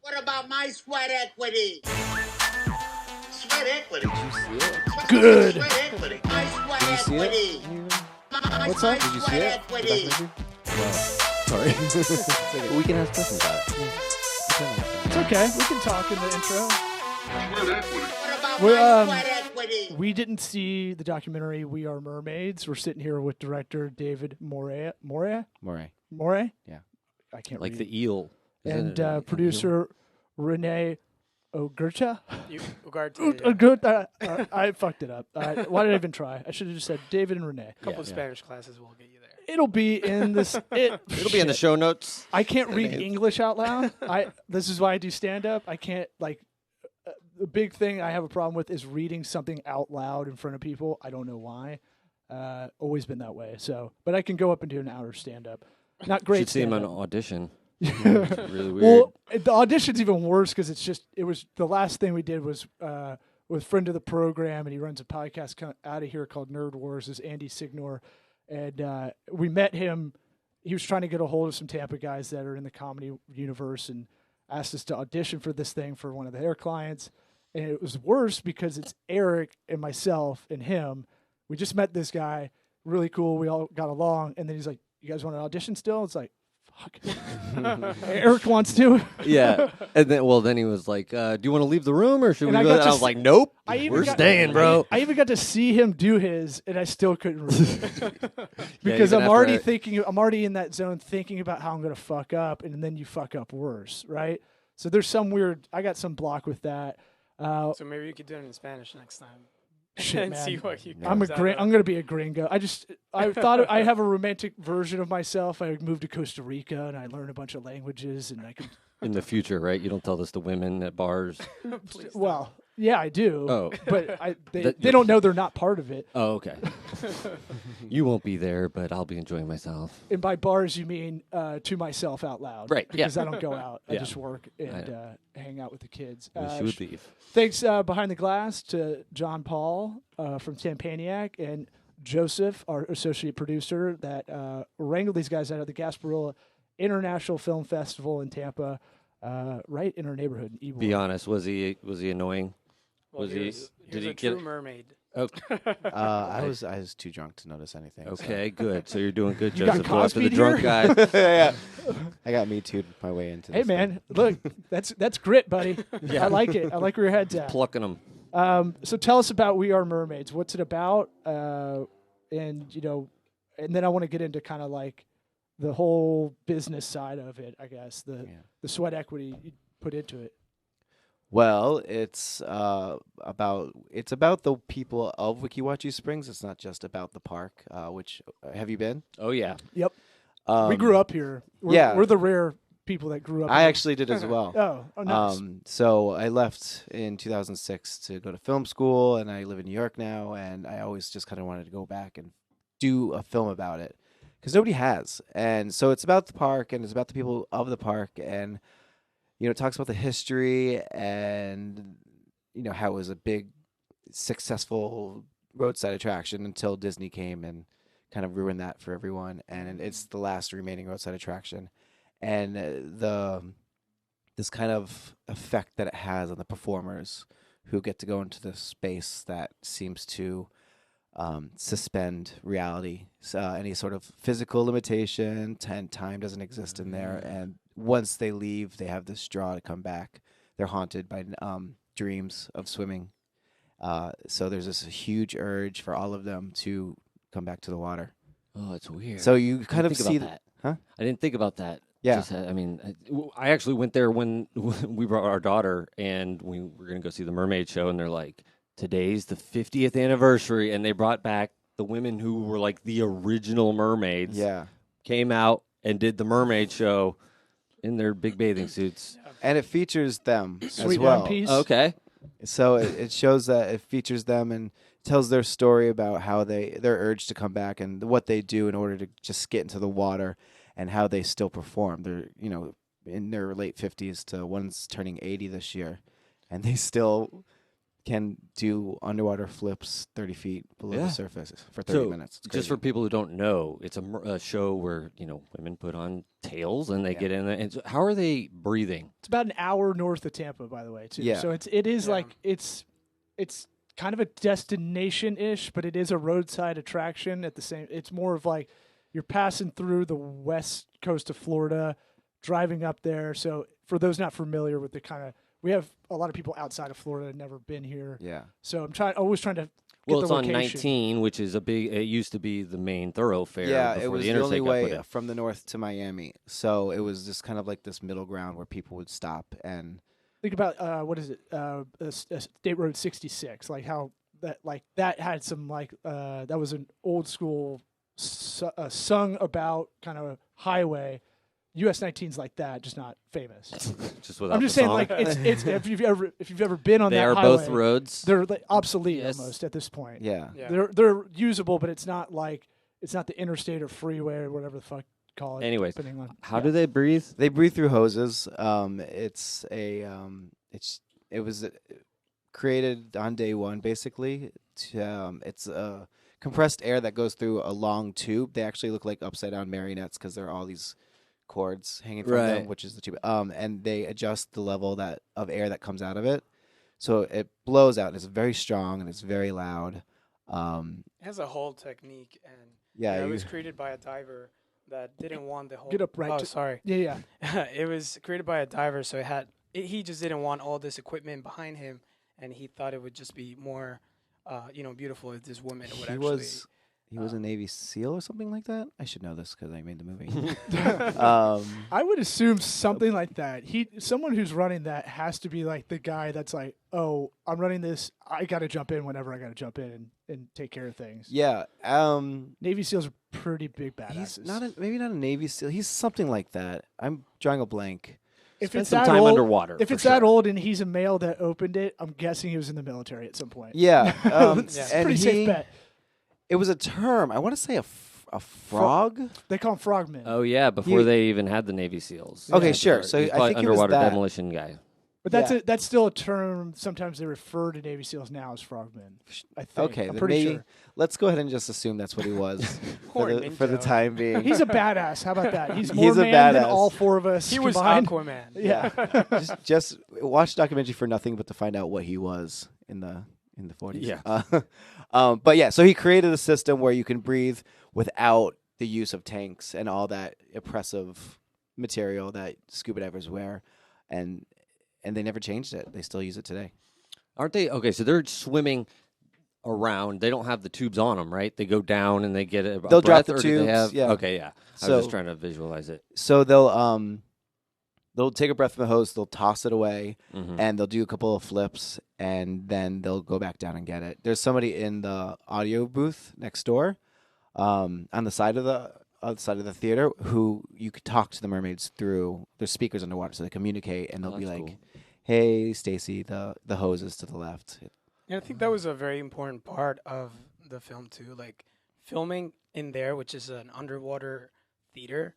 What about my sweat equity? Sweat equity. Did you see it? Good. Sweat equity. My sweat Did you see equity. it? What's that? Did you see it? Equity. The documentary? No. Sorry. It's okay. We can ask questions about it. It's okay. We can talk in the intro. What about Well, my sweat equity? We didn't see the documentary We Are Mermaids. We're sitting here with director David Moray. Moray. Yeah. I can't Like read. the eel. And producer Renee Ogurta. Ugarte. I fucked it up. Why did I even try? I should have just said David and Renee. A couple of Spanish classes will get you there. It'll be in this. It'll be in the show notes. I can't read English out loud. This is why I do stand up. I can't the big thing I have a problem with is reading something out loud in front of people. I don't know why. Always been that way. So, but I can go up and do an hour stand up. Not great. Should see him on stand-up. audition. It's really weird. Well, the audition's even worse because it was the last thing we did was with friend of the program, and he runs a podcast out of here called Nerd Wars. Is Andy Signor, and we met him. He was trying to get a hold of some Tampa guys that are in the comedy universe, and asked us to audition for this thing for one of their clients. And it was worse because it's Eric and myself and him. We just met this guy, really cool. We all got along, and then he's like, "You guys want to audition still?" It's like, fuck. Eric wants to. Yeah. And then he was like, do you want to leave the room or should And we I go? got And to I was like, nope. We're staying, bro. I even got to see him do his, and I still couldn't read it. Because even I'm already after thinking, I'm already in that zone thinking about how I'm going to fuck up, and then you fuck up worse, right? So there's some weird, I got some block with that. So maybe you could do it in Spanish next time. Shit, and man. see what you I'm comes out of. going to be a gringo. I thought I have a romantic version of myself. I moved to Costa Rica and I learned a bunch of languages and I could. In the future, right? You don't tell this to women at bars. Please don't. Well, yeah, I do. Oh. But they That- don't know they're not part of it. Oh, okay. You won't be there, but I'll be enjoying myself. And by bars, you mean to myself out loud. Right, yeah. Because I don't go out. I Yeah. just work and hang out with the kids. Wish you would leave. Thanks Behind the Glass to John Paul from Tampaniac and Joseph, our associate producer, that wrangled these guys out of the Gasparilla International Film Festival in Tampa, right in our neighborhood. In Be honest, was he annoying? Well, Was he was did a he true get mermaid. Oh, I was too drunk to notice anything. okay, good. So you're doing good, You got Joseph. Go after the Cosby'd drunk here? guy. So. yeah. I got me too'd my way into Hey this thing. man, look, that's grit, buddy. I like it. I like where your head's at. Plucking them. So tell us about We Are Mermaids. What's it about? And then I want to get into kind of like the whole business side of it. I guess the sweat equity you put into it. Well, it's about the people of Wikiwachu Springs. It's not just about the park. Which have you been? Oh yeah. Yep. We grew up here. We're the rare people that grew up. I here. actually did as well. Oh, nice. So I left in 2006 to go to film school, and I live in New York now. And I always just kind of wanted to go back and do a film about it because nobody has. And so it's about the park, and it's about the people of the park, and it talks about the history and how it was a big, successful roadside attraction until Disney came and kind of ruined that for everyone. And it's the last remaining roadside attraction, and this kind of effect that it has on the performers who get to go into this space that seems to suspend reality. So any sort of physical limitation, time doesn't exist in there, and once they leave, they have this draw to come back. They're haunted by dreams of swimming. So there's this huge urge for all of them to come back to the water. Oh, it's weird. So you kind I of didn't think see about that. Huh? I didn't think about that. Yeah. I actually went there when we brought our daughter and we were going to go see the mermaid show, and they're like, today's the 50th anniversary, and they brought back the women who were like the original mermaids. Yeah. Came out and did the mermaid show in their big bathing suits. And it features them Sweet as well. One Piece. Okay. So it shows that it features them and tells their story about how their urge to come back and what they do in order to just get into the water and how they still perform. They're, in their late 50s to one's turning 80 this year, and they still can do underwater flips 30 feet below Yeah. the surface for 30 So, minutes. It's just crazy. for people who don't know, it's a show where women put on tails and they Yeah. get in there. And so how are they breathing? It's about an hour north of Tampa, by the way, too. Yeah. So it is Yeah. like it's kind of a destination ish, but it is a roadside attraction at the same. It's more of like you're passing through the west coast of Florida, driving up there. So for those not familiar with the kind of, we have a lot of people outside of Florida that never been here. Yeah. So I'm always trying to get Well, the it's on location. 19, which is it used to be the main thoroughfare. Yeah, before it was the the only interstate got put way in. from the north to Miami. So it was just kind of like this middle ground where people would stop and Think about what is it? State Road 66. Like how that had some that was an old school sung about kind of highway. US 19's like that, just not famous. Just without I'm just the saying, song. like it's if you've ever been on They that are highway, both roads. they're like obsolete Yes. almost at this point. yeah. Yeah. They're usable, but it's not the interstate or freeway or whatever the fuck you call it. Anyways, depending on How do they breathe? They breathe through hoses. It was created on day one, basically. It's compressed air that goes through a long tube. They actually look like upside down marionettes because there are all these cords hanging from them, Right. which is the tube. And they adjust the level of air that comes out of it, so it blows out. And it's very strong and it's very loud. It has a whole technique, and Yeah, it you- was created by a diver that didn't want the whole. Get up right Oh, to- sorry. yeah. It was created by a diver, so he just didn't want all this equipment behind him, and he thought it would just be more, beautiful if this woman would he actually. was a Navy SEAL or something like that. I should know this because I made the movie. I would assume something like that. Someone who's running that has to be like the guy that's like, oh, I'm running this. I got to jump in whenever I got to jump in and take care of things. Yeah. Navy SEALs are pretty big He's badasses. maybe not a Navy SEAL. He's something like that. I'm drawing a blank. if Spend it's some that time old, underwater. if for it's that sure. old and he's a male that opened it, I'm guessing he was in the military at some point. Yeah. It's Yeah. a And pretty safe bet. It was a term. I want to say a frog. They call them frogmen. Oh yeah, before they even had the Navy SEAls. Okay, Yeah, sure. so So he's I probably think it was underwater that. demolition guy. But Yeah. that's still a term. Sometimes they refer to Navy SEAls now as frogmen. I think. Okay, I'm then pretty maybe sure. let's go ahead and just assume that's what he was for Poor the ninja. time being. He's a badass. How about that? He's He's more a man than badass. all four of us He was combined. Aquaman. Yeah. just watch the documentary for nothing but to find out what he was in the 40s. Yeah. But yeah, so he created a system where you can breathe without the use of tanks and all that oppressive material that scuba divers wear, and they never changed it. They still use it today. Aren't they? Okay, so they're swimming around. They don't have the tubes on them, right? They go down and they get a They'll drop breath, the or do they tubes, have? yeah. Okay, yeah. I So- was just trying to visualize it. So they'll take a breath from the hose, they'll toss it away, Mhm. and they'll do a couple of flips, and then they'll go back down and get it. There's somebody in the audio booth next door, on the side of the theater, who you could talk to the mermaids through. There's speakers underwater, so they communicate, and Oh, they'll be that's like, cool. "Hey, Stacy, the hose is to the left." And I think that was a very important part of the film too, like filming in there, which is an underwater theater,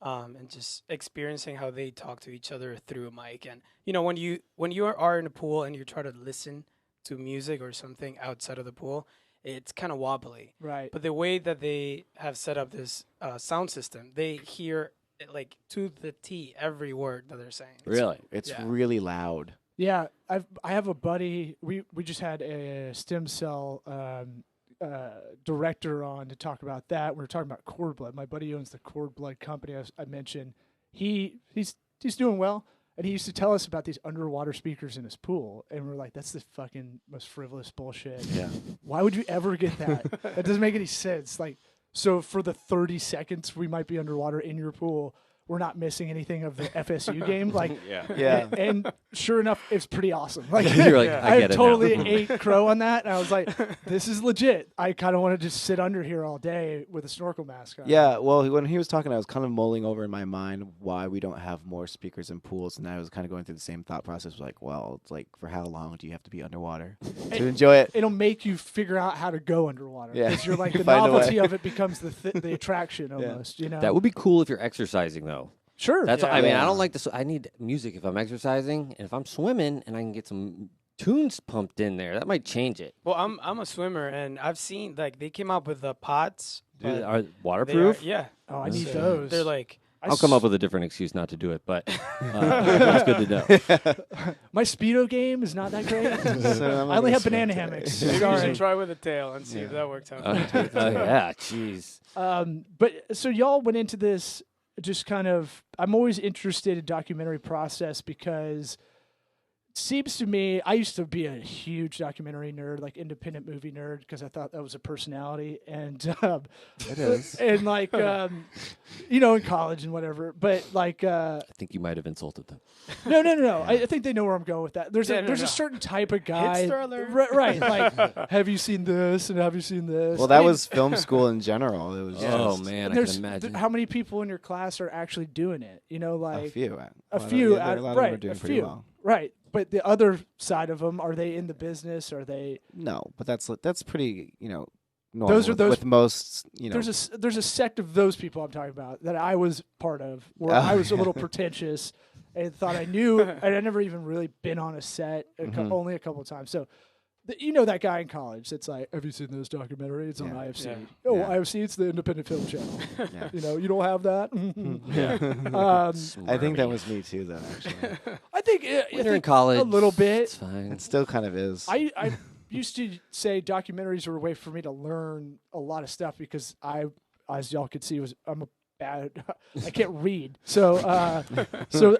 and just experiencing how they talk to each other through a mic. And when you are in a pool and you try to listen to music or something outside of the pool, it's kind of wobbly. Right. But the way that they have set up this sound system, they hear it, like to the T every word that they're saying. Really? It's Yeah. really loud. Yeah, I have a buddy. We just had a stem cell director on to talk about that. We were talking about Cord Blood. My buddy owns the Cord Blood company I mentioned. He's doing well, and he used to tell us about these underwater speakers in his pool, and we're like, that's the fucking most frivolous bullshit. Yeah. Why would you ever get that? That doesn't make any sense. Like, so for the 30 seconds we might be underwater in your pool, we're not missing anything of the FSU game. Like, Yeah. and sure enough, it's pretty awesome. Like, You're like, Yeah. I get it now. totally ate crow on that, and I was like, "This is legit." I kind of want to just sit under here all day with a snorkel mask on. Yeah, well, when he was talking, I was kind of mulling over in my mind why we don't have more speakers in pools, and I was kind of going through the same thought process. Like, well, it's like, for how long do you have to be underwater to enjoy it? It'll make you figure out how to go underwater. Yeah. Because you're like, You the find a novelty way. of it becomes the attraction almost. You know, That would be cool if you're exercising, though. sure. That's. Yeah. I mean, I Yeah. don't like this. I need music if I'm exercising, and if I'm swimming, and I can get some tunes pumped in there. That might change it. Well, I'm a swimmer, and I've seen like they came up with the pods. Dude, but are they waterproof? yeah. Oh, I need So those. They're like I'll come up with a different excuse not to do it, but it's good to know. my Speedo game is not that great. So I only have banana hammocks. maybe you Sorry. should try with a tail and see if that works out. Yeah, jeez. But so y'all went into this just kind of. I'm always interested in documentary process because it seems to me I used to be a huge documentary nerd, like independent movie nerd, because I thought that was a personality, and It is. and like in college and whatever. But like I think you might have insulted them. no. I think they know where I'm going with that. There's Yeah, a certain type of guy, Hipster alert. right? Like, have you seen this and have you seen this? Well, that was film school in general. It was Oh just man, I can There's imagine. how many people in your class are actually doing it? Like a few. a few Yeah, out a lot of them right, are doing a pretty few. well. Right. But the other side of them, are they in the business? Are they? No, but that's pretty, normal. Those are with, those- with most, There's a sect of those people I'm talking about that I was part of, where Oh, I was a little pretentious and thought I knew, and I never even really been on a set, Mm-hmm. only a couple of times. So, that guy in college that's like, have you seen this documentary? It's on Yeah. IFC. Yeah. Oh, Yeah. IFC, it's the Independent Film Channel. Yeah. You don't have that. I think that was me too, though. Actually, I think When you're in college, a little bit. It's fine. it still kind of is. I used to say documentaries were a way for me to learn a lot of stuff because as y'all could see, I'm a bad. I can't read, so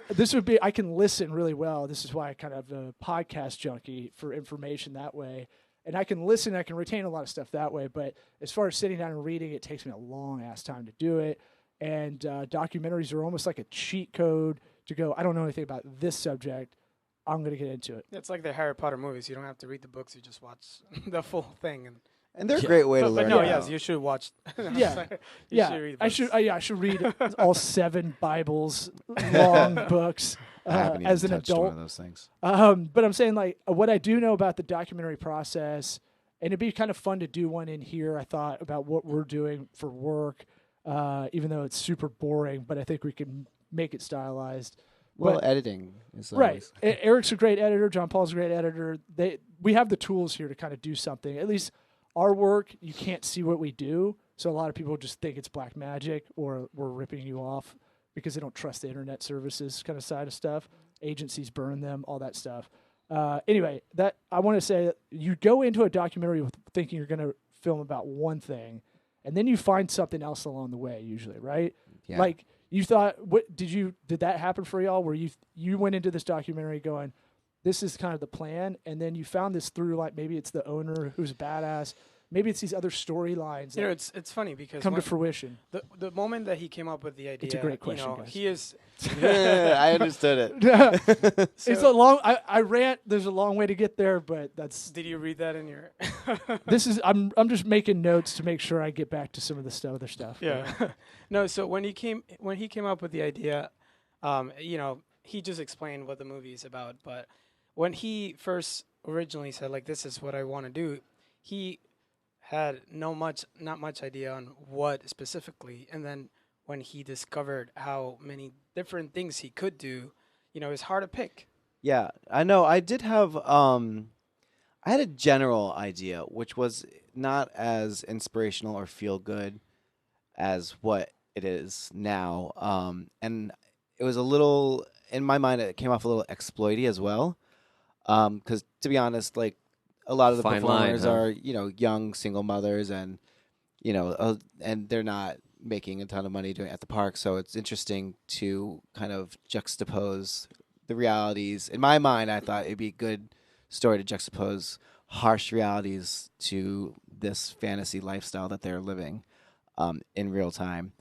this would be. I can listen really well. This is why I kind of a podcast junkie for information that way. And I can listen. I can retain a lot of stuff that way. But as far as sitting down and reading, it takes me a long ass time to do it. And documentaries are almost like a cheat code to go. I don't know anything about this subject. I'm going to get into it. It's like the Harry Potter movies. You don't have to read the books. You just watch the full thing. and they're a great way to But learn. no, about. yes, you should watch. Yeah. You should read I should read all 7 Bibles, long books I haven't as even an touched one adult. of those things. But I'm saying like what I do know about the documentary process, and it'd be kind of fun to do one in here. I thought about what we're doing for work, even though it's super boring, but I think we can make it stylized. Well, But- editing is Right. always- Eric's a great editor. John Paul's a great editor. We have the tools here to kind of do something. At least our work, you can't see what we do. So a lot of people just think it's black magic or we're ripping you off because they don't trust the internet services kind of side of stuff. Agencies burn them, all that stuff. Anyway, that I want to say that you go into a documentary with thinking you're going to film about one thing, and then you find something else along the way, usually, right? Yeah. Like you thought, did that happen for y'all? Where you went into this documentary going, this is kind of the plan, and then you found this through, like maybe it's the owner who's a badass, maybe it's these other storylines You know, that it's funny because come to when- fruition. the moment that he came up with the idea, It's a great question, guys. he is. I understood it. It's a long. I rant. There's a long way to get there, but that's Did you read that in your? this is. I'm just making notes to make sure I get back to some of the other stuff. Yeah. No, so when he came up with the idea, he just explained what the movie is about. But when he first originally said like this is what I want to do, he had not much idea on what specifically. And then when he discovered how many different things he could do, it's hard to pick. Yeah, I know. I did have I had a general idea which was not as inspirational or feel good as what it is now. And it was a little in my mind it came off a little exploity as well. Cuz to be honest, like a lot of the Fine line, performers huh? are, young single mothers and and they're not making a ton of money doing it at the park, so it's interesting to kind of juxtapose the realities. In my mind, I thought it'd be a good story to juxtapose harsh realities to this fantasy lifestyle that they're living in real time.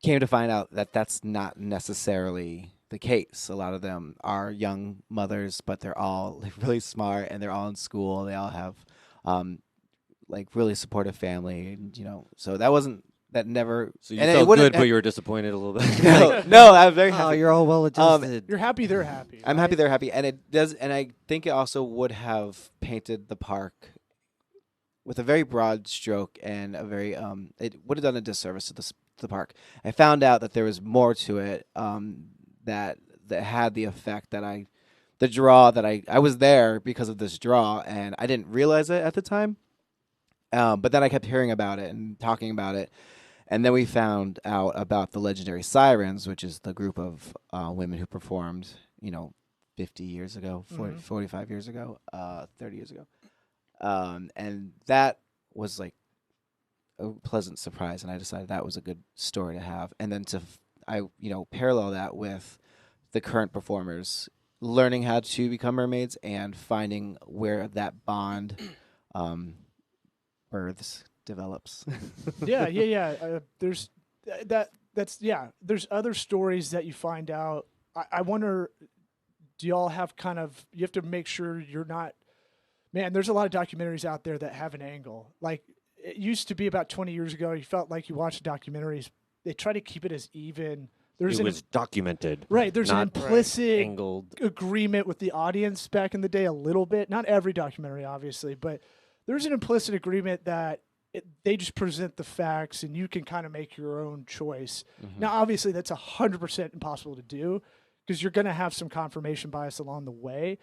Came to find out that that's not necessarily the case. A lot of them are young mothers, but they're all like really smart and they're all in school. They all have like really supportive family, and so that never. So you and it felt wouldn't- good, but you were disappointed a little bit. no, I'm very happy. Oh, you're all well adjusted. You're happy. They're happy. I'm right? happy they're happy, and it does. And I think it also would have painted the park with a very broad stroke and a very it would have done a disservice to the park. I found out that there was more to it that had the effect that the draw that I was there because of this draw, and I didn't realize it at the time. But then I kept hearing about it and talking about it. And then we found out about the Legendary Sirens, which is the group of women who performed, 50 years ago, 45 years ago, 30 years ago. And that was like a pleasant surprise. And I decided that was a good story to have. And then parallel that with the current performers learning how to become mermaids and finding where that bond births develops. Yeah. There's there's other stories that you find out. I wonder, do y'all have you have to make sure you're not, man, there's a lot of documentaries out there that have an angle. Like, it used to be about 20 years ago, you felt like you watched documentaries, they try to keep it as even. It was documented. Right. There's an not implicit angled agreement with the audience back in the day a little bit. Not every documentary, obviously, but there's an implicit agreement that they just present the facts and you can kind of make your own choice. Mm-hmm. Now, obviously, that's 100% impossible to do because you're going to have some confirmation bias along the way.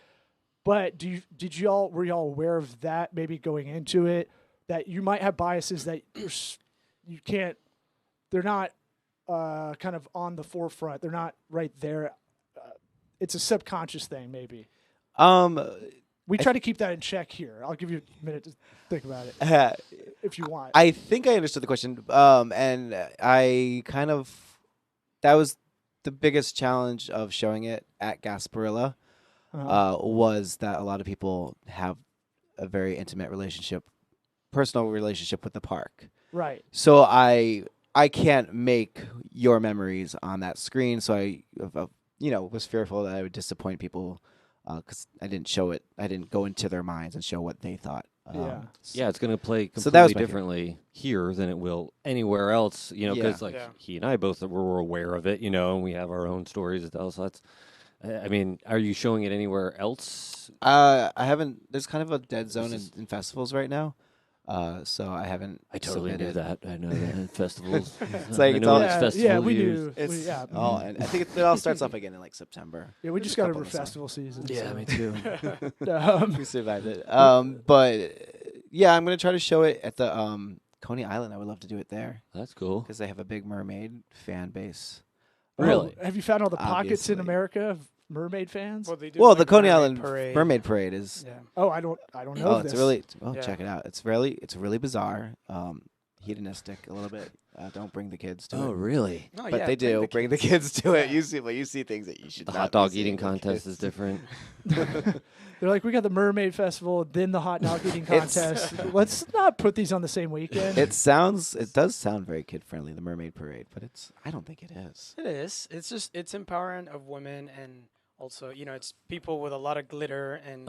But were y'all aware of that maybe going into it, that you might have biases that they're not kind of on the forefront. They're not right there. It's a subconscious thing, maybe. We try to keep that in check here. I'll give you a minute to think about it if you want. I think I understood the question, and I that was the biggest challenge of showing it at Gasparilla, was that a lot of people have a very intimate personal relationship with the park. Right. So I can't make your memories on that screen, so I was fearful that I would disappoint people. Because I didn't show it. I didn't go into their minds and show what they thought. Yeah, it's going to play completely So that was my differently here than it will anywhere else. Because he and I both were aware of it. And we have our own stories to tell. So that's. I mean, are you showing it anywhere else? I haven't. There's kind of a dead zone in festivals right now. So I haven't. I totally submitted. knew that. I know that in festivals. It's like I it's know all- it's festival yeah, we years. do. And I think it all starts up again in like September. Yeah, we There's just a got couple over of songs. festival season. Yeah, so. me too. We survived it. But yeah, I'm gonna try to show it at the Coney Island. I would love to do it there That's cool. because they have a big mermaid fan base. Really? Have you found all the pockets in Obviously. America of mermaid fans? They do Well, like the Coney Mermaid Island Parade. Mermaid Parade is. Yeah. Oh, I don't know Oh, this. it's really. Yeah. Check it out. It's really bizarre, hedonistic a little bit. Don't bring the kids to Oh, it. really? No, But yeah, they bring do the bring the kids. kids to it. Yeah. You see things that you should. The not hot be dog seeing eating with contest kids. is different. They're like, we got the mermaid festival, then the hot dog eating It's- contest. Let's not put these on the same weekend. It does sound very kid friendly, the Mermaid Parade, but I don't think it is. It is. It's empowering of women, and also it's people with a lot of glitter and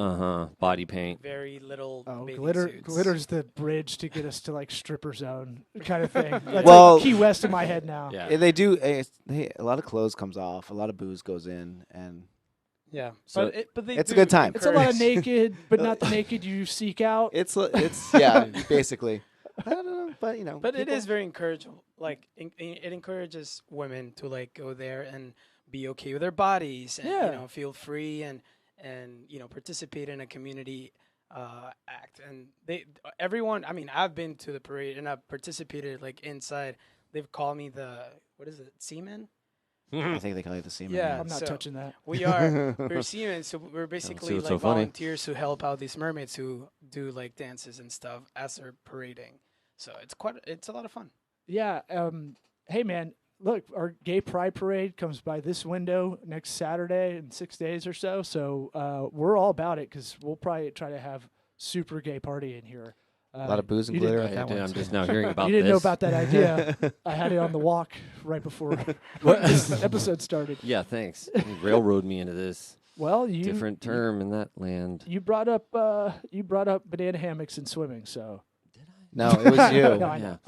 Body paint. very little. Oh, bathing suits. glitter's the bridge to get us to like stripper zone kind of thing. That's Well- like Key West in my head now. Yeah. They do. A lot of clothes comes off, a lot of booze goes in, and Yeah, So but they it's a do good time. It's a lot of encourage- naked, but not the naked you seek out. it's yeah, basically. I don't know, but But it people- is very encouraging. Like it encourages women to like go there and be okay with their bodies, and Yeah. feel free and participate in a community act. And everyone. I mean, I've been to the parade and I've participated like inside. They've called me what is it, seaman? I think they call it the semen. Yeah. I'm not so- touching that. We're seamen, so we're basically what's like so funny. volunteers who help out these mermaids who do like dances and stuff as they're parading. So it's a lot of fun. Yeah. Hey, man, look, our gay pride parade comes by this window next Saturday in 6 days or so. So we're all about it because we'll probably try to have super gay party in here. A lot of booze and you didn't- glitter at that one. I'm just now hearing about You didn't know this. about that idea. I had it on the walk right before this episode started. Yeah, thanks. You railroad me into this Well, you different term in that land. You brought up banana hammocks and swimming, so No, it was you. no, I know.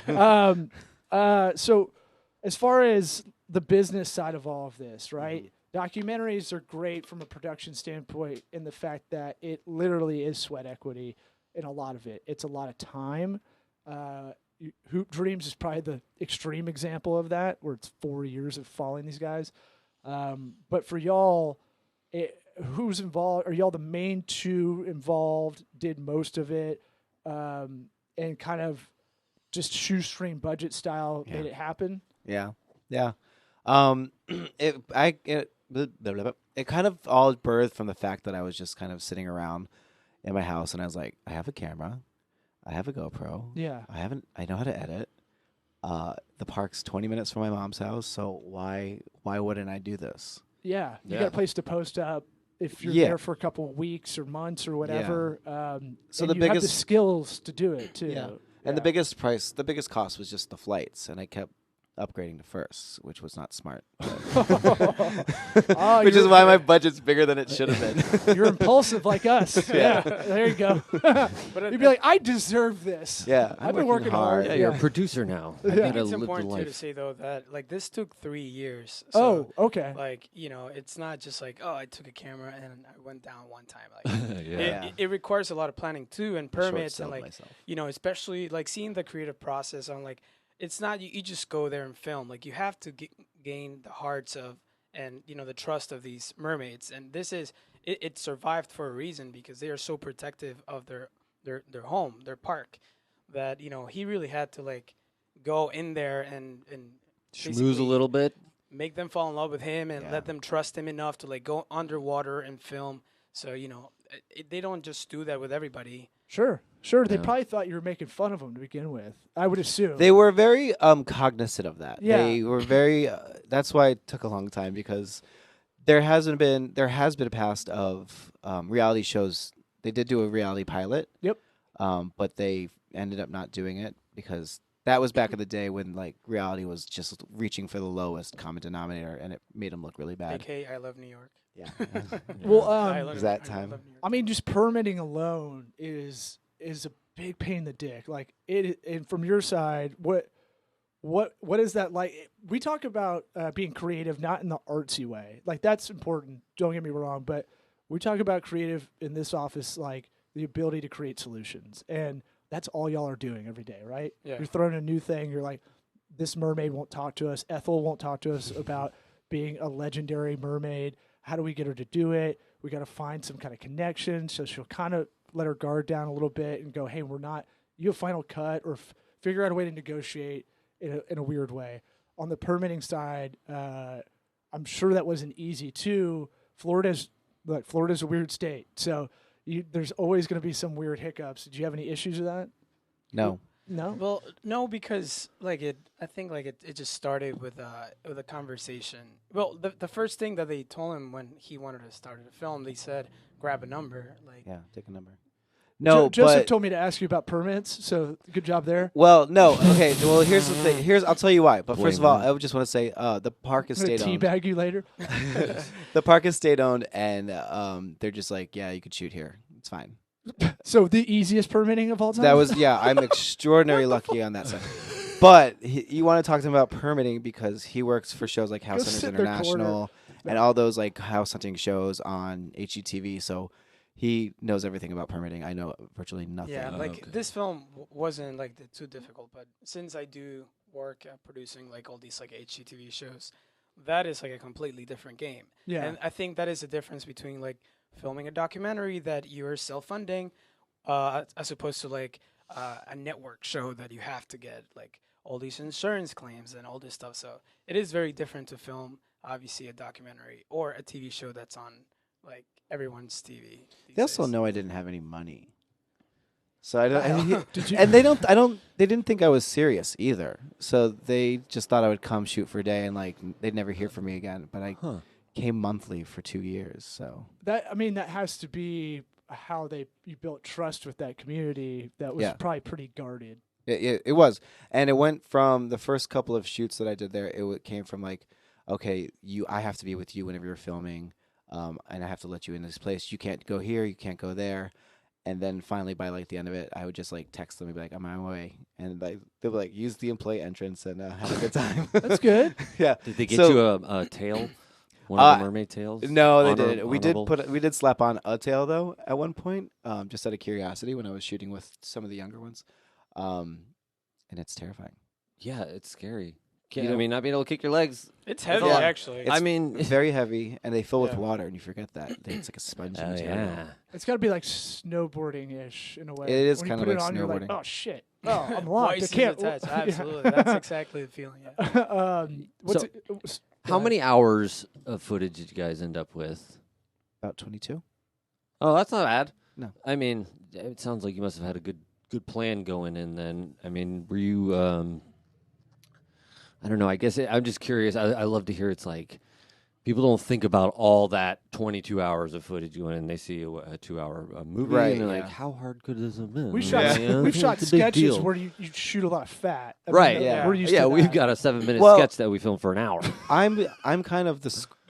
I know. So, as far as the business side of all of this, right? Documentaries are great from a production standpoint in the fact that it literally is sweat equity in a lot of it. It's a lot of time. Hoop Dreams is probably the extreme example of that, where it's 4 years of following these guys. But for y'all, who's involved? Are y'all the main two involved? Did most of it, and kind of just shoestring budget style made it happen? Yeah, yeah. It kind of all birthed from the fact that I was just kind of sitting around in my house, and I was like, I have a camera, I have a GoPro, Yeah. I know how to edit. The park's 20 minutes from my mom's house, so why wouldn't I do this? Yeah, you Yeah. got a place to post up if you're Yeah. there for a couple of weeks or months or whatever. So and the you have the biggest- skills to do it too. Yeah. And the biggest cost was just the flights, and I kept upgrading to first, which was not smart. Oh, Which is you're- why my budget's bigger than it should have been. You're impulsive like us. Yeah, there you go. You'd be like, I deserve this. Yeah, I'm I've been working hard. Yeah, Yeah. you're a producer now. Yeah. I I gotta It's live the important too to life. say though that like this took 3 years. So, Oh, okay. like it's not just like I took a camera and I went down one time. Like Yeah. it requires a lot of planning too and permits and Short-sold like myself. especially like seeing the creative process on like it's not you just go there and film. Like you have to gain the hearts of and the trust of these mermaids. And this is it survived for a reason because they are so protective of their home, their park, that he really had to like go in there and Schmooze a basically little bit. make them fall in love with him and Yeah. let them trust him enough to like go underwater and film. So they don't just do that with everybody. Sure. They Yeah. probably thought you were making fun of them to begin with. I would assume. They were very cognizant of that. Yeah. They were very. That's why it took a long time because there has been a past of reality shows. They did do a reality pilot. Yep. But they ended up not doing it because that was back in the day when like reality was just reaching for the lowest common denominator, and it made them look really bad. AKA I Love New York. Yeah. Well, I love- was that I time. love New York. I mean, just permitting alone is a big pain in the dick. Like it, and from your side, what is that like? We talk about being creative, not in the artsy way. Like that's important. Don't get me wrong, but we talk about creative in this office, like the ability to create solutions, and that's all y'all are doing every day, right? Yeah. You're throwing a new thing. You're like, this mermaid won't talk to us. Ethel won't talk to us about being a legendary mermaid. How do we get her to do it? We got to find some kind of connection. So she'll kind of let her guard down a little bit and go, hey, we're not, you have final cut, or figure out a way to negotiate in a weird way. On the permitting side, I'm sure that wasn't easy too. Florida's a weird state. So there's always going to be some weird hiccups. Did you have any issues with that? No. No? Well, no, because I think it just started with a conversation. Well, the first thing that they told him when he wanted to start the film, they said, grab a number. Like, Yeah. Take a number. No, Joseph but told me to ask you about permits, so good job there. well, no. Okay. Well, here's the thing. I'll tell you why. But first of all, Blame I would just want to say the park is I'm gonna state owned. teabag you later. The park is state owned, and they're just like, yeah, you could shoot here. It's fine. So the easiest permitting of all time. That was I'm extraordinarily lucky on that side. But you want to talk to him about permitting because he works for shows like House Go Hunters sit in their corner. International and all those like house hunting shows on HGTV. So he knows everything about permitting. I know virtually nothing. yeah, Oh, like okay. this film wasn't like too difficult, but since I do work at producing like all these like HGTV shows, that is like a completely different game. Yeah. And I think that is the difference between like filming a documentary that you're self-funding, as opposed to like a network show that you have to get like all these insurance claims and all this stuff. So it is very different to film, obviously, a documentary or a TV show that's on like everyone's TV. They also know I didn't have any money. So I Wow. don't. Did you? And they don't. I don't. They didn't think I was serious either. So they just thought I would come shoot for a day and like they'd never hear from me again. But I Huh. came monthly for 2 years. So that has to be how you built trust with that community. That was Yeah. probably pretty guarded. it was, and it went from the first couple of shoots that I did there. It came from like, okay, I have to be with you whenever you're filming, and I have to let you in this place. You can't go here. You can't go there. And then finally, by like the end of it, I would just like text them and be like, "I'm on my way," and like they'll be like, "Use the employee entrance and have a good time." That's good. Yeah. Did they get So- you a tail? One of the mermaid tails? No, they Honor- didn't. honorable? We did slap on a tail though at one point, just out of curiosity when I was shooting with some of the younger ones, and it's terrifying. Yeah, it's scary. I mean, not being able to kick your legs. It's heavy, Yeah. actually. I mean, It's very heavy, and they fill with Yeah. water, and you forget that. It's like a spongy oh material. yeah. It's got to be like snowboarding-ish in a way. It is when kind you of put like it on, you're like, snowboarding. oh shit, oh I'm locked. I Vices can't. attached. Yeah. Absolutely. That's exactly the feeling. Yeah. What's So, it, How many hours of footage did you guys end up with? About 22. Oh, that's not bad. No. I mean, it sounds like you must have had a good plan going in. Then, I mean, were you? I don't know. I guess I'm just curious. I love to hear. It's like people don't think about all that 22 hours of footage going in. They see a 2-hour movie, Right, and they're yeah. like, "How hard could this have been?" we I'm shot like, "Yeah, we've shot it's a big sketches deal." where you shoot a lot of fat. I mean, Right. Yeah. We're used Yeah, to we've that. got a 7-minute Well- sketch that we filmed for an hour. I'm kind of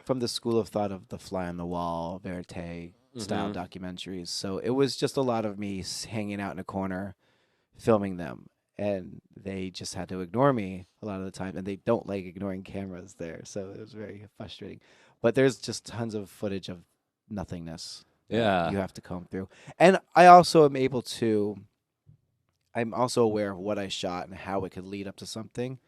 from the school of thought of the fly on the wall, verite style Mhm. documentaries. So it was just a lot of me hanging out in a corner, filming them, and they just had to ignore me a lot of the time, and they don't like ignoring cameras there, so it was very frustrating. But there's just tons of footage of nothingness. that Yeah. you have to comb through, and I also am able to. I'm also aware of what I shot and how it could lead up to something.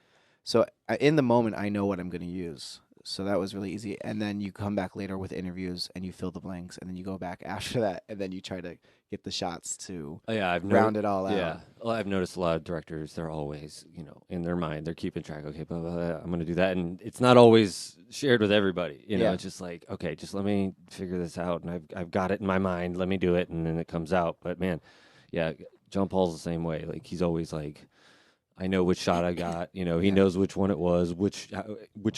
So in the moment, I know what I'm going to use. So that was really easy. And then you come back later with interviews and you fill the blanks, and then you go back after that, and then you try to get the shots to Oh, yeah, I've round it all out. Yeah, well, I've noticed a lot of directors. They're always, in their mind, they're keeping track. Okay, blah, blah, blah, I'm going to do that, and it's not always shared with everybody. Yeah. It's just like, okay, just let me figure this out, and I've got it in my mind. Let me do it, and then it comes out. But man, yeah, John Paul's the same way. Like he's always like, I know which shot I got. He knows which one it was, which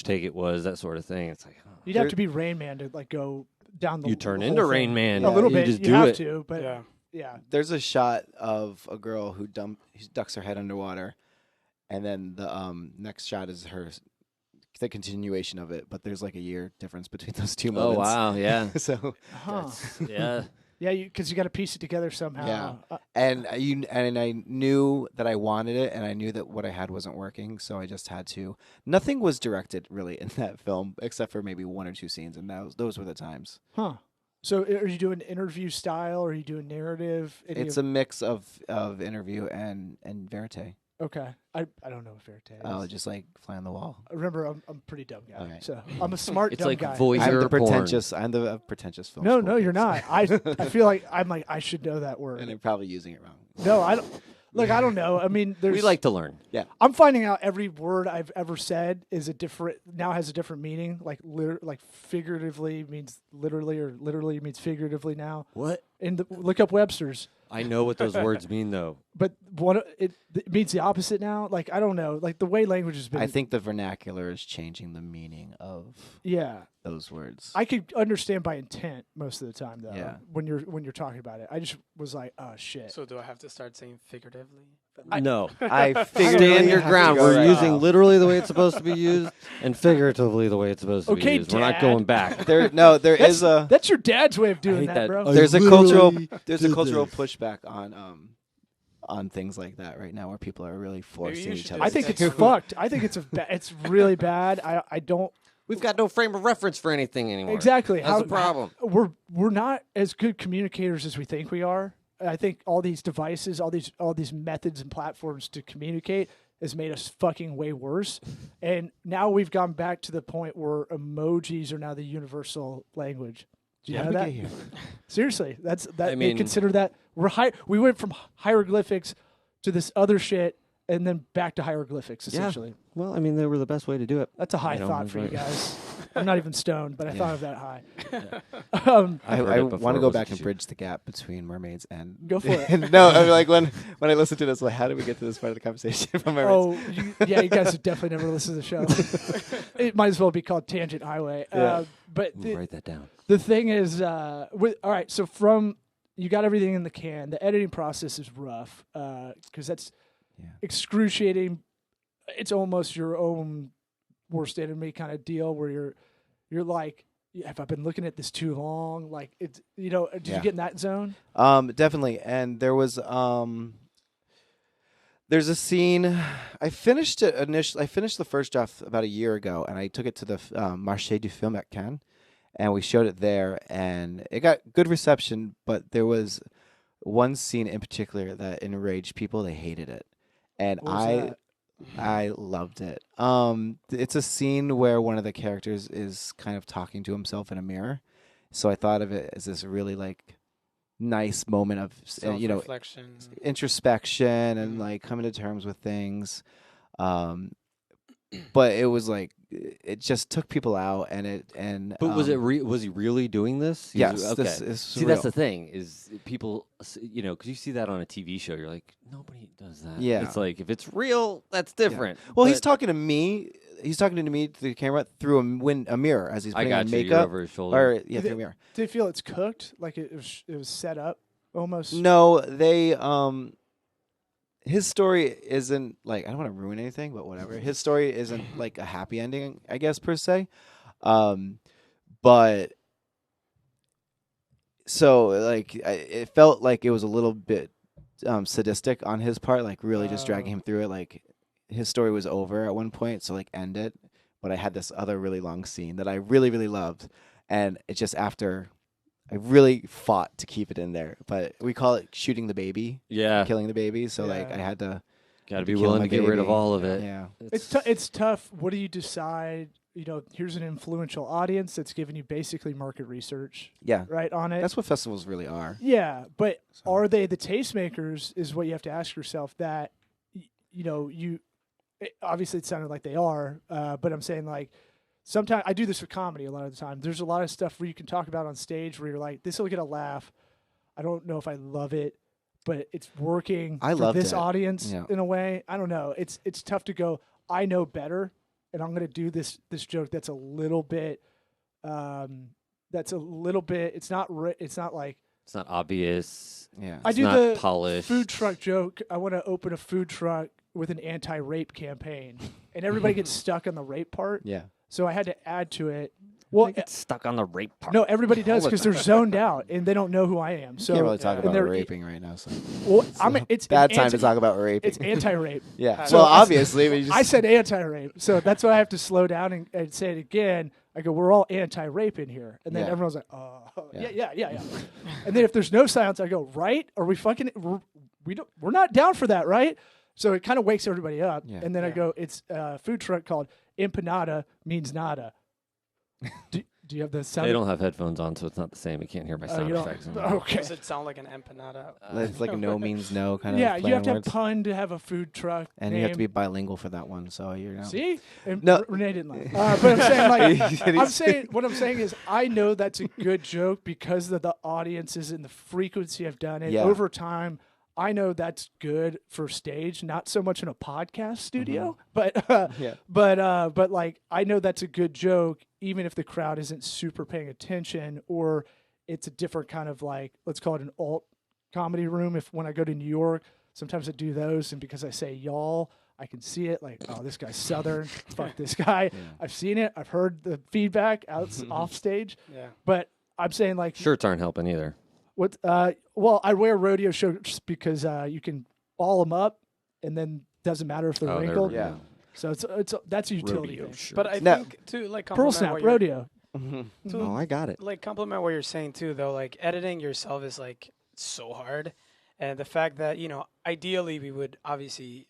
take it was, that sort of thing. It's like, oh, You'd have to be Rain Man to like go down the. you turn the into whole Rain thing. Man. A little You bit. just You do have it. to, but Yeah. yeah. There's a shot of a girl who ducks her head underwater, and then the next shot is the continuation of it. But there's like a year difference between those two Oh moments. wow, yeah, So Huh. yeah. Yeah, because you got to piece it together somehow. Yeah. and I knew that I wanted it, and I knew that what I had wasn't working, so I just had to. Nothing was directed really in that film except for maybe 1 or 2 scenes, and those were the times. Huh. So are you doing interview style? Or are you doing narrative? It's a mix of interview and verite. Okay. I don't know what verite is. Oh, just like fly on the wall. Remember, I'm a pretty dumb guy. Okay. So I'm a smart It's dumb like guy. voice- I'm Your the porn. pretentious. I'm the pretentious film. No, school no, you're kid, so- not. I feel like I should know that word. and I'm probably using it wrong. No, I don't. Look, I don't know. I mean, there's. We like to learn. I'm finding out every word I've ever said has a different meaning. Like like figuratively means literally, or literally means figuratively now. What? Look up Webster's. I know what those words mean, though. But it means the opposite now. Like I don't know. Like the way language has been. I think the vernacular is changing the meaning of Yeah, those words. I could understand by intent most of the time though. Yeah. When you're talking about it, I just was like, oh shit. So do I have to start saying figuratively? No. I Stand your ground. We're using little. literally the way it's supposed to be used and figuratively the way it's supposed to Okay, be used. We're not Dad. going back. There is a That's your dad's way of doing hate that, that. bro. Oh, there's a literally cultural did pushback on things like that right now, where people are really forcing you each should other. I just think to it's Excellent. fucked. I think it's really bad. I don't We've got no frame of reference for anything anymore. exactly. That's the problem. We're not as good communicators as we think we are. I think all these devices, all these methods and platforms to communicate has made us fucking way worse. And now we've gone back to the point where emojis are now the universal language. Do you How know did we that? get here? Seriously, that's that. I They mean- consider that we went from hieroglyphics to this other shit, and then back to hieroglyphics. Yeah. Essentially, Well, I mean, they were the best way to do it. that's a high You know, thought that's for you right. guys. I'm not even stoned, but I Yeah. thought of that high. I heard it before want to it go was back a and shoot. bridge the gap between mermaids and Go for it. no, I mean, like when I listen to this, like, how did we get to this part of the conversation from mermaids? Oh, yeah, you guys have definitely never listened to the show. It might as well be called Tangent Highway. Yeah. But Write that down. the thing is, all right, so you got everything in the can. The editing process is rough because that's Yeah. excruciating. It's almost your own worst enemy kind of deal where you're like, have I been looking at this too long? Like it's did Yeah. you get in that zone? Definitely. And there was there's a scene. I finished it initially. I finished the first draft about a year ago, and I took it to the Marché du Film at Cannes, and we showed it there, and it got good reception. But there was one scene in particular that enraged people. They hated it, and What was that? I loved it. It's a scene where one of the characters is kind of talking to himself in a mirror. So I thought of it as this really like nice moment of Self-reflection. introspection and Mhm. like coming to terms with things. Um, but it was like it just took people out But was he really doing this? He was- Yes, okay. this is See, that's real. the thing is people, because you see that on a TV show, you're like, nobody does that. Yeah. It's like if it's real, that's different. Well, he's But talking to me. He's talking to me to the camera through a mirror as he's I putting got on you. You're makeup. over his shoulder. Or Did through a it- mirror. Do you feel it's cooked? Like it was set up almost? No, they his story isn't like, I don't want to ruin anything, but whatever. His story isn't like a happy ending, I guess, per se. But so like it felt like it was a little bit sadistic on his part, like really just dragging Oh. him through it. Like his story was over at one point, so like end it. But I had this other really long scene that I really, really loved, and it just after I really fought to keep it in there. But we call it shooting the baby, Yeah. killing the baby. So like Yeah. I had to, Got to to be kill willing my to get rid of baby. all of it. yeah. It's tough. What do you decide? Here's an influential audience that's giving you basically market research, Yeah, right, on it. that's what festivals really are. Yeah, but So- are they the tastemakers? Is what you have to ask yourself. That obviously it sounded like they are, but I'm saying like sometimes I do this with comedy a lot of the time. There's a lot of stuff where you can talk about on stage where you're like, this will get a laugh. I don't know if I love it, but it's working I for loved this it. audience Yeah. in a way. I don't know. It's tough to go, I know better, and I'm going to do this joke that's a little bit it's not like It's not obvious. Yeah, I It's do not the polished. food truck joke. I want to open a food truck with an anti-rape campaign, and everybody gets stuck on the rape part. yeah. So I had to add to it. Well, I get stuck on the rape part. no, everybody does the because they're zoned out and they don't know who I am. So Can't really talk and about they're- raping right now. So well, it's bad an time to talk about raping. It's anti-rape. yeah. So well, I- obviously, we just I said anti-rape, so that's why I have to slow down and say it again. I go, we're all anti-rape in here, and then Yeah. everyone's like, oh, Yeah. yeah. And then if there's no silence, I go, right? Are we fucking? We're not down for that, right? So it kind of wakes everybody up, Yeah. and then I Yeah. go, it's a food truck called Empanada means nada. Do you have the sound? They don't have headphones on, so it's not the same. You can't hear my Oh, sound you don't- effects. Okay. Does it sound like an empanada? it's like no means no kind of. Yeah, you play have on to have words. pun to have a food truck. And you have to be name. bilingual for that one. So See, and No. Renee didn't laugh. But I'm saying like He I'm saying what I'm saying is I know that's a good joke because of the audiences and the frequency I've done it Yeah. over time. I know that's good for stage, not so much in a podcast studio, Yeah. but like I know that's a good joke, even if the crowd isn't super paying attention, or it's a different kind of like, let's call it an alt comedy room. If when I go to New York, sometimes I do those, and because I say y'all, I can see it like, oh, this guy's Southern, fuck this guy. I've seen it, I've heard the feedback out off stage, Yeah. but I'm saying like Shirts aren't helping either. what? Well, I wear rodeo shirts because you can ball them up, and then doesn't matter if they're Oh, they're wrinkled. Yeah. So it's that's a utility Rodeo thing. shirt. But I No. think to like Pearl compliment snap what you're- rodeo. Oh, I got it. like compliment what you're saying too, though. Like editing yourself is like so hard, and the fact that ideally we would obviously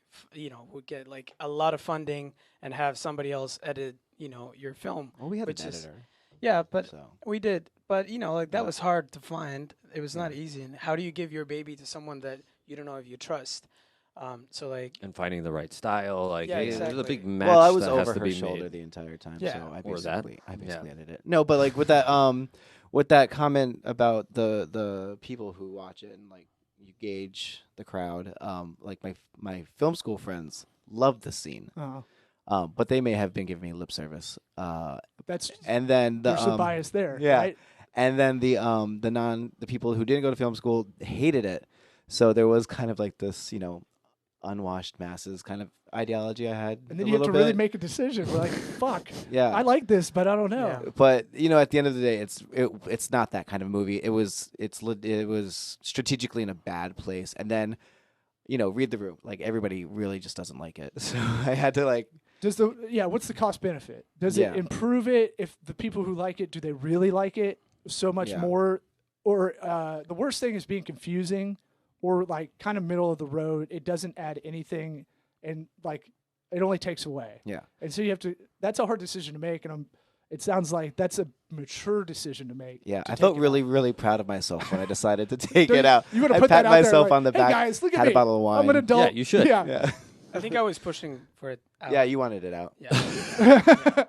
would get like a lot of funding and have somebody else edit your film. Well, we had Which an is- editor. Yeah, but So we did. But like that Yeah. was hard to find. It was not easy. And how do you give your baby to someone that you don't know if you trust? So like And finding the right style, like Yeah, there's a exactly. big match well, I was that has over to her be shoulder made. the entire time. Yeah. So I Or that. basically Yeah. edited it. No, but like with that comment about the people who watch it and like you gauge the crowd. Like my film school friends loved the scene. But they may have been giving me lip service. That's And then there's some bias there. yeah. Right? And then the people who didn't go to film school hated it. So there was kind of like this, unwashed masses kind of ideology I had. And then a you have to little really bit. make a decision. We're like, fuck, Yeah. I like this, but I don't know. Yeah. But at the end of the day, it's not that kind of movie. It was strategically in a bad place, and then read the room. Like everybody really just doesn't like it. So I had to like What's the cost benefit? Does Yeah. it improve it if the people who like it, do they really like it so much Yeah. more? Or the worst thing is being confusing or like kind of middle of the road. It doesn't add anything. And like It only takes away. Yeah. And so you have to. That's a hard decision to make, and it sounds like that's a mature decision to make. Yeah, to I take felt it really, out. really proud of myself when I decided to take Don't it out. You want to I put pat that out there, myself like, on the hey back. guys, look at had me. a bottle of wine. I'm an adult. Yeah, you should. Yeah. Yeah, I think I was pushing for it out. yeah, you wanted it out, Yeah.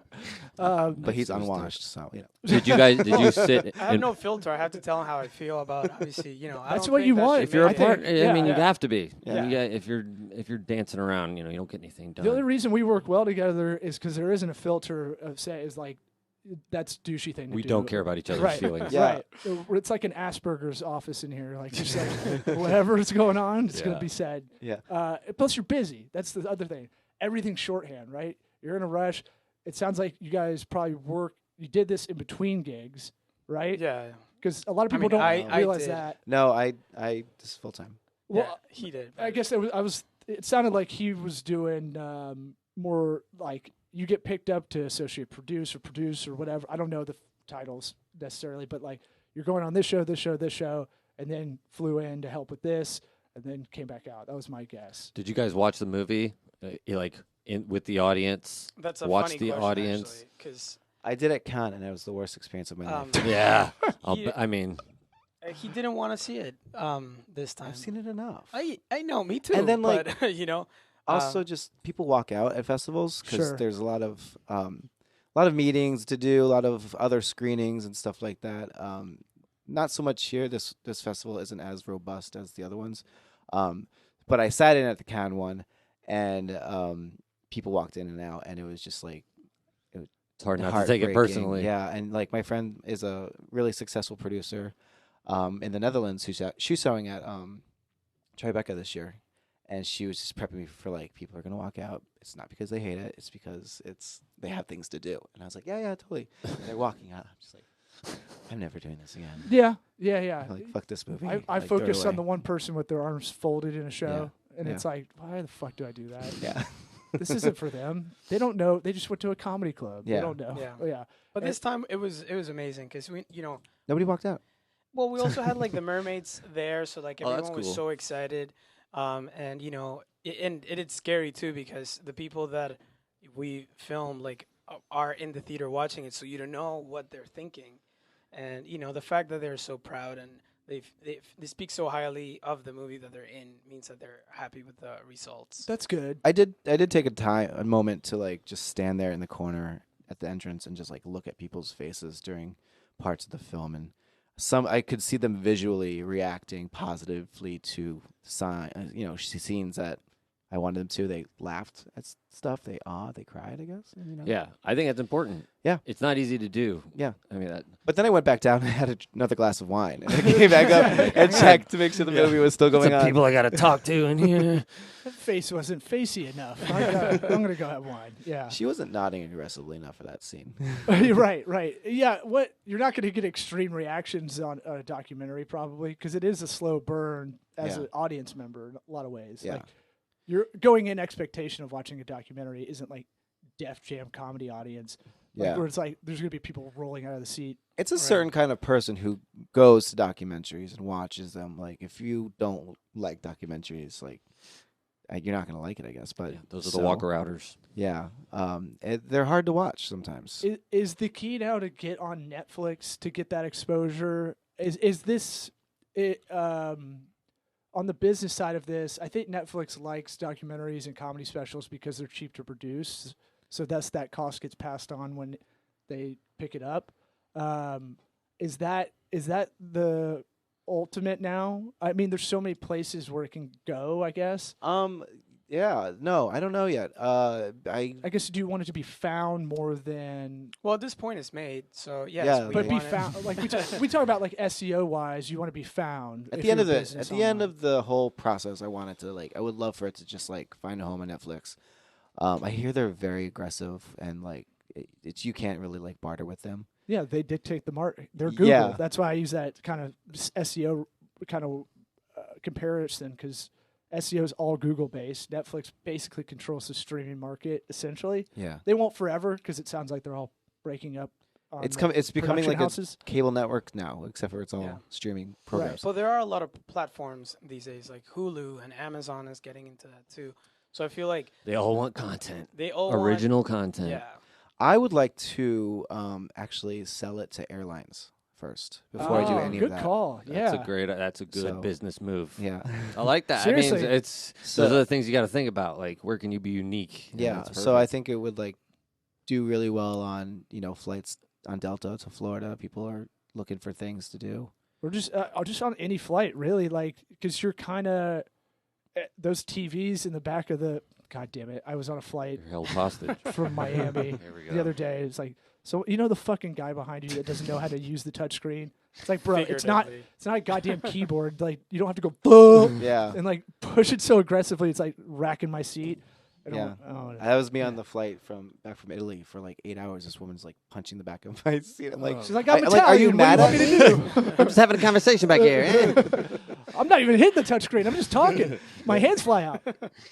but he's unwashed, so you know. Did you sit? I have in- no filter. I have to tell him how I feel about, obviously, I That's don't what think you that want. should If you're a make I it. think- part, I yeah, mean, you yeah. have to be. Yeah. If you're dancing around, you don't get anything done. The only reason we work well together is because there isn't a filter of say is like that's douchey thing to we do. don't care about each other's Right. feelings. Yeah. Right. It's like an Asperger's office in here. Like just like whatever's going on, it's Yeah. gonna be said. Yeah. Plus you're busy. That's the other thing. Everything's shorthand, right? You're in a rush. It sounds like you guys probably you did this in between gigs, right? Yeah. Because a lot of I people mean, don't I realize did. that. No, I this is full time. Well, Yeah, he did. I guess it sounded like he was doing more like you get picked up to associate produce or whatever. I don't know the titles necessarily, but like you're going on this show, and then flew in to help with this, and then came back out. That was my guess. Did you guys watch the movie, with the audience? That's a watch funny the question, audience. because I did at Cannes, and it was the worst experience of my life. Yeah, He- I mean, he didn't want to see it this time. I've seen it enough. I know, me too. And then, like, but, Also, just people walk out at festivals because Sure. there's a lot of meetings to do, a lot of other screenings and stuff like that. Not so much here. This festival isn't as robust as the other ones, but I sat in at the Cannes one, and people walked in and out, and it was just like it's hard not to take it heartbreaking. personally. Yeah, and like my friend is a really successful producer in the Netherlands who's showing at Tribeca this year. And she was just prepping me for like people are gonna walk out. It's not because they hate it. It's because they have things to do. And I was like, yeah, totally. And they're walking out. I'm just like, I'm never doing this again. Yeah. Like fuck this movie. I Like, throw it focus on away. the one person with their arms folded in a show, and Yeah. it's like, why the fuck do I do that? Yeah. This isn't for them. They don't know. They just went to a comedy club. Yeah. They don't know. Yeah. Oh, yeah. But this time it was amazing because we Nobody walked out. well we also had like the mermaids there, so like Oh, that's everyone was cool. so excited, and and it's scary too because the people that we film like are in the theater watching it, so you don't know what they're thinking, and the fact that they're so proud and they speak so highly of the movie that they're in means that they're happy with the results. That's good. I did take a moment to like just stand there in the corner at the entrance and just like look at people's faces during parts of the film, and I could see them visually reacting positively to scenes that I wanted them to. They laughed at stuff. They cried, I guess. Yeah, I think that's important. Yeah. It's not easy to do. Yeah. I mean that. But then I went back down and had another glass of wine, and I came back up and checked to make sure the movie was still going on. I got to talk to in here. That face wasn't facey enough. I'm gonna go have wine. Yeah. She wasn't nodding aggressively enough for that scene. right. Yeah. What you're not going to get extreme reactions on a documentary probably because it is a slow burn as Yeah. an audience member in a lot of ways. Yeah. Like you're going in expectation of watching a documentary isn't like Def Jam comedy audience. Like, Yeah. Where it's like there's going to be people rolling out of the seat. It's a certain kind of person who goes to documentaries and watches them. Like, if you don't like documentaries, like, you're not going to like it, I guess. But Those are the walker outers. Yeah. They're hard to watch sometimes. Is the key now to get on Netflix to get that exposure? Is this it? On the business side of this, I think Netflix likes documentaries and comedy specials because they're cheap to produce. So that cost gets passed on when they pick it up. Is that the ultimate now? I mean, there's so many places where it can go, I guess. Yeah. No, I don't know yet. I guess do you want it to be found more than Well, at this point it's made, so yes, Yeah, we but be want it. found like we talk about like SEO wise, you want to be found At if the end you're of a the business end online. of the whole process, I wanted to I would love for it to just like find a home on Netflix. I hear they're very aggressive and like it's you can't really like barter with them. Yeah, they dictate the market. They're Google. Yeah. That's why I use that kind of SEO kind of comparison because SEO is all Google based. Netflix basically controls the streaming market essentially. Yeah. They won't forever because it sounds like they're all breaking up. On It's the it's becoming production like houses. a cable network now, except for it's all Yeah. streaming programs. Well, there are a lot of platforms these days, like Hulu and Amazon is getting into that too. So I feel like They all want content. they all Original content. Want, yeah. I would like to actually sell it to airlines first before I do any good of that. call. That's Yeah. That's a good So- business move. Yeah. I like that. Seriously. I mean, those So- are the things you got to think about. Like, where can you be unique? And Yeah. that's So I perfect. think it would like do really well on flights on Delta to Florida. People are looking for things to do. Or just on any flight, really, like because you're kind of those TVs in the back of the. God damn it! I was on a flight You're held hostage. from Miami There we go. the other day. It's like, so the fucking guy behind you that doesn't know how to use the touchscreen. It's like, bro, it's not a goddamn keyboard. Like you don't have to go boom Yeah. and like push it so aggressively. It's like racking my seat. I Yeah. don't- That was me on the flight back from Italy for like 8 hours. This woman's like punching the back of my seat. I'm like, She's like, I'm I'm like, are you Italian, mad what at do me? you want me to do? I'm just having a conversation back here. I'm not even hitting the touchscreen. I'm just talking. My hands fly out.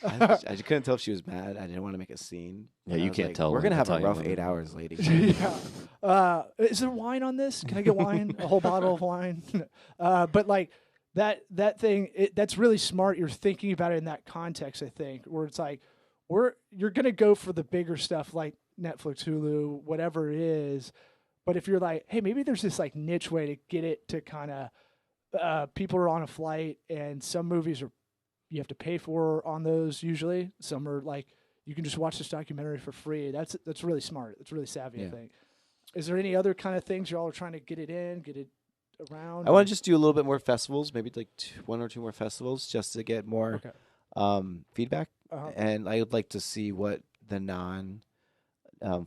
I just couldn't tell if she was mad. I didn't want to make a scene. Yeah, And I you was can't like, tell We're when gonna have Italian a rough women- 8 hours, lady. Yeah. Is there wine on this? Can I get wine? A whole bottle of wine? But like that thing, that's really smart. You're thinking about it in that context, I think, where it's like, you're gonna go for the bigger stuff like Netflix, Hulu, whatever it is. But if you're like, hey, maybe there's this like niche way to get it to kind of people are on a flight, and some movies you have to pay for on those usually. Some are like you can just watch this documentary for free. That's really smart. It's really savvy, I Yeah. think. Is there any other kind of things y'all are trying to get it around? I want to just do a little bit more festivals, maybe like one or two more festivals, just to get more feedback. Uh-huh. And I would like to see what the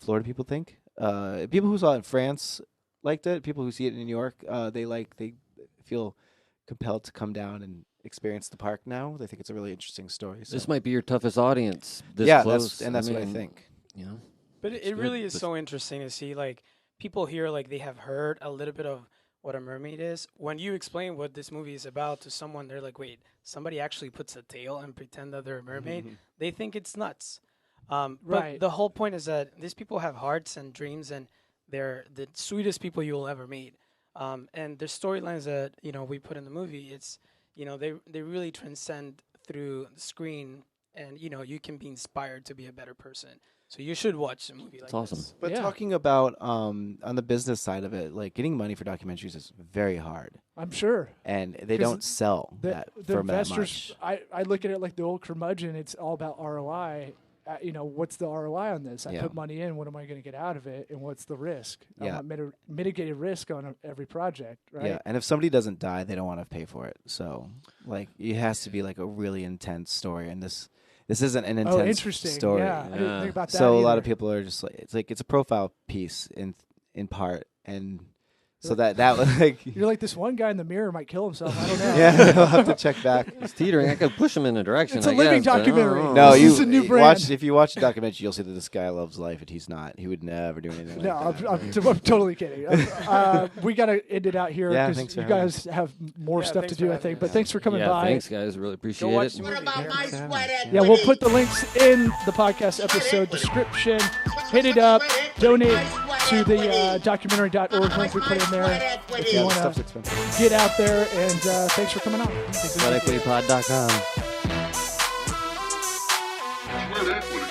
Florida people think. People who saw it in France liked it. People who see it in New York, they feel compelled to come down and experience the park now. They think it's a really interesting story. So. This might be your toughest audience. This yeah, close. that's what I mean, think. You know, But It's it good, really is but- so interesting to see like people here like they have heard a little bit of what a mermaid is. When you explain what this movie is about to someone, they're like, "Wait, somebody actually puts a tail and pretend that they're a mermaid?" They think it's nuts. But Right. the whole point is that these people have hearts and dreams, and they're the sweetest people you will ever meet. And the storylines that we put in the movie, it's they really transcend through the screen, and you can be inspired to be a better person. So you should watch a movie like It's awesome. this. But Yeah. talking about on the business side of it, like getting money for documentaries is very hard, I'm sure. and they 'Cause don't sell that The for that investors, much. I look at it like the old curmudgeon. It's all about ROI. What's the ROI on this? I Yeah. put money in. What am I going to get out of it? And what's the risk? I Yeah. want mitigated risk on every project, right? Yeah, and if somebody doesn't die, they don't want to pay for it. So, like, it has to be like a really intense story, and this isn't an intense Oh, interesting. story. Yeah, I didn't Yeah. think about that. So a lot either. of people are just like it's a profile piece in part, and so that like You're like this one guy in the mirror might kill himself. I don't know. yeah, we'll have to check back. It's teetering. I could push him in a direction. It's a I living guess, but I don't documentary. know. No, This you is a new brand. watch if you watch the documentary, you'll see that this guy loves life, and he's not. He would never do anything. No, like that. I'm totally kidding. We got to end it out here Yeah, because thanks for you having guys have more Yeah, stuff to thanks do, for I having think. us. But thanks for coming Yeah, by. thanks, guys. Really appreciate watch it. the What movie. about my Thanks for sweat having equity? Yeah, we'll put the links in the podcast episode description. Hit it up. Donate to the documentary.org link we put in there if you Yeah, want stuff's to expensive. get out there. And thanks for coming on. SweatEquityPod.com. Sweat equity.